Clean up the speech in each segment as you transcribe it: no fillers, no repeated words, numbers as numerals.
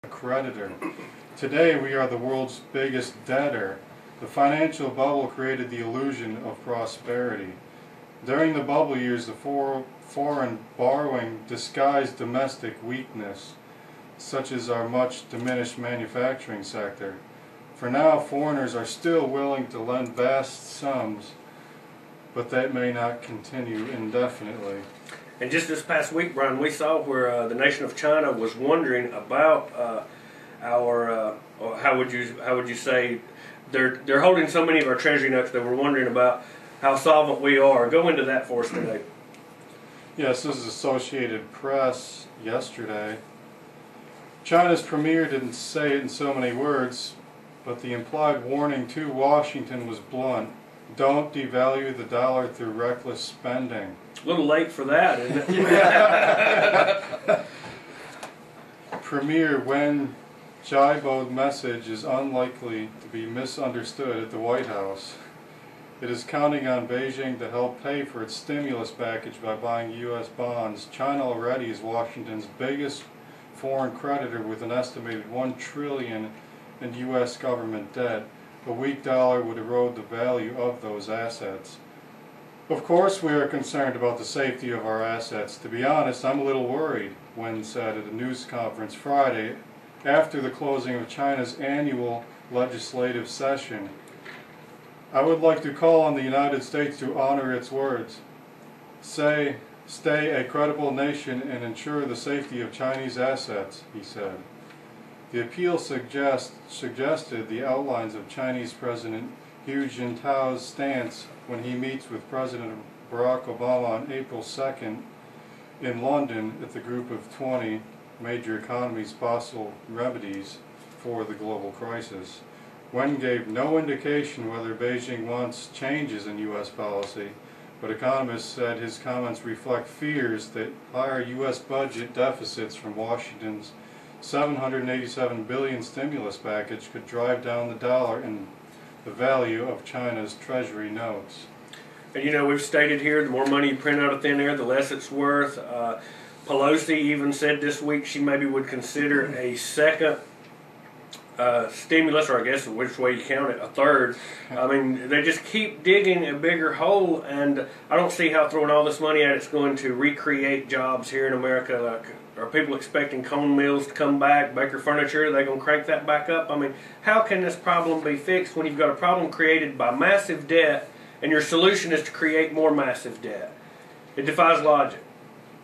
creditor. Today we are the world's biggest debtor. The financial bubble created the illusion of prosperity. During the bubble years, the foreign borrowing disguised domestic weakness, such as our much diminished manufacturing sector. For now, foreigners are still willing to lend vast sums, but that may not continue indefinitely. And just this past week, Brian, we saw where the nation of China was wondering about our how would you say they're holding so many of our treasury notes that we're wondering about how solvent we are. Go into that for us today. Yes, this is Associated Press yesterday. China's premier didn't say it in so many words, but the implied warning to Washington was blunt. Don't devalue the dollar through reckless spending. A little late for that, isn't it? Premier Wen Jiabo's message is unlikely to be misunderstood at the White House. It is counting on Beijing to help pay for its stimulus package by buying U.S. bonds. China already is Washington's biggest foreign creditor with an estimated $1 trillion in U.S. government debt. A weak dollar would erode the value of those assets. Of course we are concerned about the safety of our assets. To be honest, I'm a little worried, Wen said at a news conference Friday after the closing of China's annual legislative session. I would like to call on the United States to honor its words. Stay a credible nation and ensure the safety of Chinese assets, he said. The appeal suggested the outlines of Chinese President Hu Jintao's stance when he meets with President Barack Obama on April 2nd in London at the Group of 20 Major Economies' Possible Remedies for the Global Crisis. Wen gave no indication whether Beijing wants changes in U.S. policy, but economists said his comments reflect fears that higher U.S. budget deficits from Washington's $787 billion stimulus package could drive down the dollar and the value of China's treasury notes. And you know, we've stated here, the more money you print out of thin air, the less it's worth. Pelosi even said this week she maybe would consider a second stimulus, or I guess which way you count it, a third. I mean, they just keep digging a bigger hole, and I don't see how throwing all this money at it's going to recreate jobs here in America. Like, are people expecting cone mills to come back, Baker Furniture? Are they going to crank that back up? I mean, how can this problem be fixed when you've got a problem created by massive debt, and your solution is to create more massive debt? It defies logic.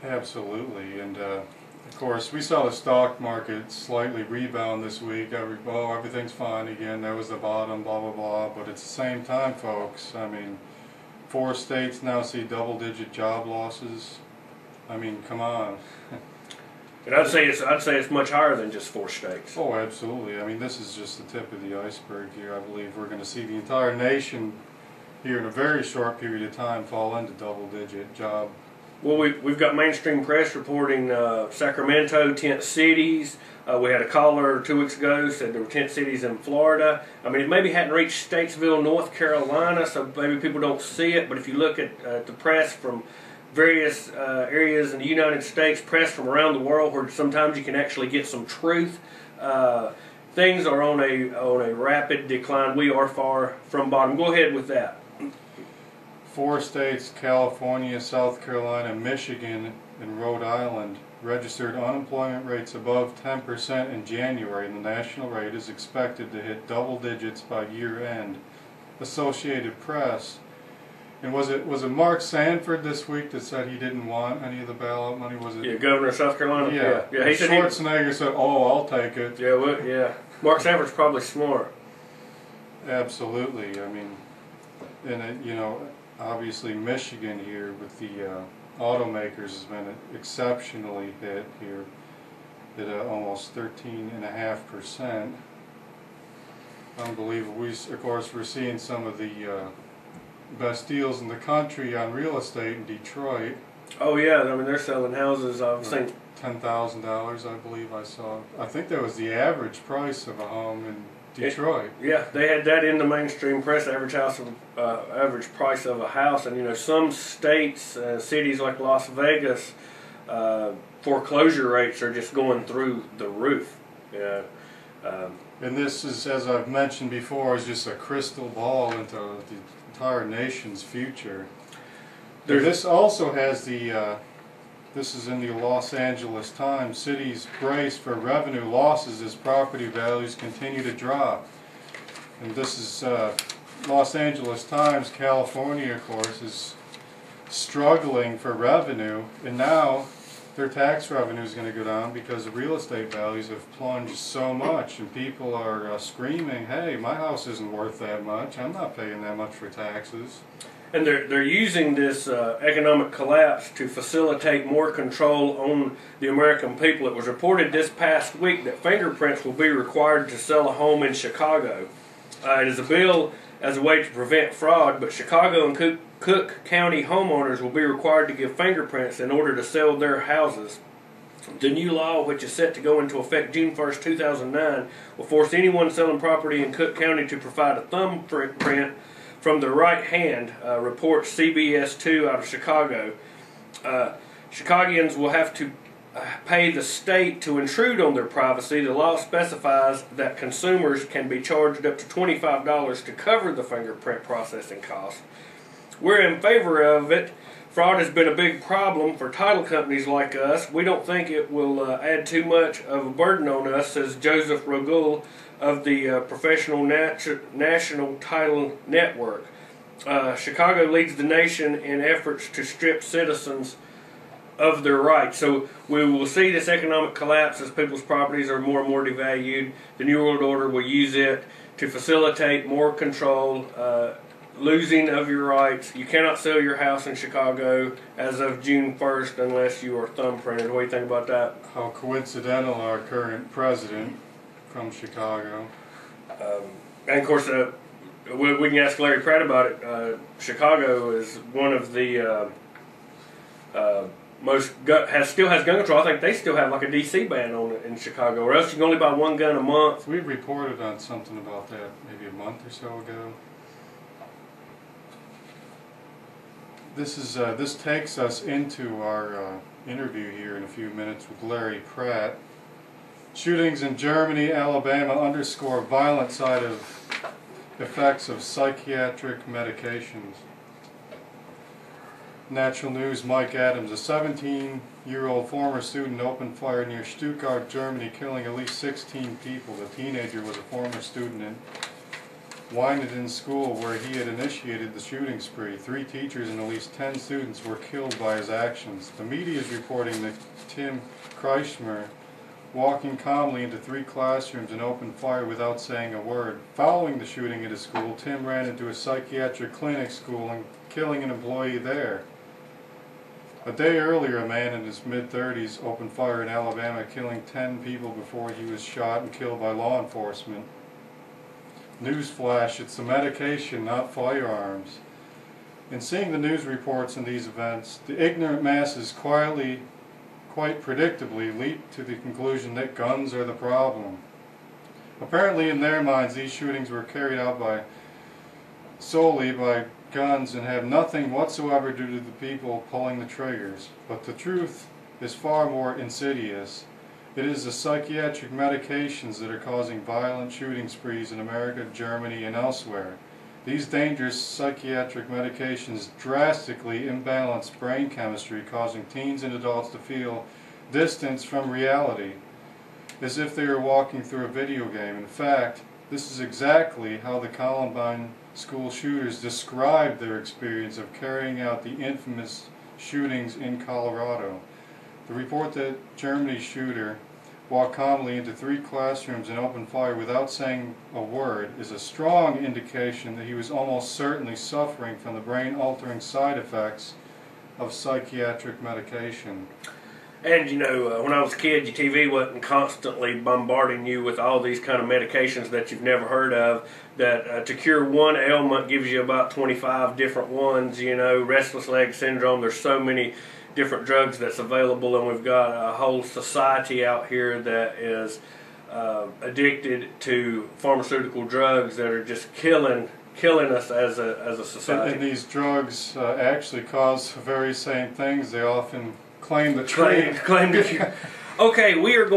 Absolutely, and of course we saw the stock market slightly rebound this week. Everything's fine again, that was the bottom, blah blah blah, but at the same time, folks, I mean, 4 states now see double-digit job losses. I mean, come on. And I'd say it's much higher than just 4 states. Oh, absolutely. I mean, this is just the tip of the iceberg here. I believe we're going to see the entire nation here in a very short period of time fall into double-digit job. Well, we've got mainstream press reporting Sacramento, tent cities. We had a caller 2 weeks ago said there were tent cities in Florida. I mean, it maybe hadn't reached Statesville, North Carolina, so maybe people don't see it. But if you look at the press from various areas in the United States, press from around the world, where sometimes you can actually get some truth, things are on a rapid decline. We are far from bottom. Go ahead with that. 4 states, California, South Carolina, Michigan, and Rhode Island, registered unemployment rates above 10% in January, and the national rate is expected to hit double digits by year end. Associated Press. And was it Mark Sanford this week that said he didn't want any of the bailout money? Was it? Yeah, Governor of South Carolina. Yeah. He said Schwarzenegger said, "Oh, I'll take it." Yeah, well, yeah. Mark Sanford's probably smart. Absolutely. I mean, and you know, obviously Michigan here with the automakers has been exceptionally hit here at almost 13.5%. Unbelievable. Of course, we're seeing some of the best deals in the country on real estate in Detroit. Oh yeah, I mean they're selling houses. I've seen $10,000, I believe I saw. I think that was the average price of a home in Detroit. Yeah, they had that in the mainstream press. Average price of a house, and you know some states, cities like Las Vegas, foreclosure rates are just going through the roof. You know, and this is, as I've mentioned before, is just a crystal ball into the entire nation's future. This also has the, this is in the Los Angeles Times, cities brace for revenue losses as property values continue to drop. And this is Los Angeles Times. California, of course, is struggling for revenue, and now their tax revenue is going to go down because the real estate values have plunged so much, and people are screaming, hey, my house isn't worth that much, I'm not paying that much for taxes. And they're using this economic collapse to facilitate more control on the American people. It was reported this past week that fingerprints will be required to sell a home in Chicago. It is a bill as a way to prevent fraud, but Chicago and Cook County homeowners will be required to give fingerprints in order to sell their houses. The new law, which is set to go into effect June 1st, 2009, will force anyone selling property in Cook County to provide a thumbprint from their right hand, reports CBS 2 out of Chicago. Chicagoans will have to pay the state to intrude on their privacy. The law specifies that consumers can be charged up to $25 to cover the fingerprint processing costs. We're in favor of it. Fraud has been a big problem for title companies like us. We don't think it will add too much of a burden on us, says Joseph Rogul of the Professional National Title Network. Chicago leads the nation in efforts to strip citizens of their rights. So we will see this economic collapse as people's properties are more and more devalued. The New World Order will use it to facilitate more control, losing of your rights. You cannot sell your house in Chicago as of June 1st unless you are thumbprinted. What do you think about that? How coincidental, our current president from Chicago. And of course, we can ask Larry Pratt about it. Chicago is one of the still has gun control. I think they still have like a DC ban on it in Chicago, or else you can only buy one gun a month. We reported on something about that maybe a month or so ago. This takes us into our interview here in a few minutes with Larry Pratt. Shootings in Germany, Alabama underscore violent side effects of psychiatric medications. Natural News, Mike Adams. A 17-year-old former student opened fire near Stuttgart, Germany, killing at least 16 people. The teenager was a former student in Winden School, where he had initiated the shooting spree. 3 teachers and at least 10 students were killed by his actions. The media is reporting that Tim Kreischmer, walking calmly into 3 classrooms and opened fire without saying a word. Following the shooting at his school, Tim ran into a psychiatric clinic school and killing an employee there. A day earlier, a man in his mid-30s opened fire in Alabama, killing 10 people before he was shot and killed by law enforcement. Newsflash, it's the medication, not firearms. In seeing the news reports on these events, the ignorant masses quietly, quite predictably, leap to the conclusion that guns are the problem. Apparently in their minds these shootings were carried out solely by guns and have nothing whatsoever to do with the people pulling the triggers. But the truth is far more insidious. It is the psychiatric medications that are causing violent shooting sprees in America, Germany, and elsewhere. These dangerous psychiatric medications drastically imbalance brain chemistry, causing teens and adults to feel distance from reality, as if they are walking through a video game. In fact, this is exactly how the Columbine school shooters described their experience of carrying out the infamous shootings in Colorado. The report that Germany's shooter walked calmly into 3 classrooms and opened fire without saying a word is a strong indication that he was almost certainly suffering from the brain-altering side effects of psychiatric medication. And you know, when I was a kid, your TV wasn't constantly bombarding you with all these kind of medications that you've never heard of, that to cure one ailment gives you about 25 different ones, you know, restless leg syndrome. There's so many different drugs that's available, and we've got a whole society out here that is addicted to pharmaceutical drugs that are just killing us as a society. And these drugs actually cause the very same things they often claim to treat. Claim to cure. Okay, we are going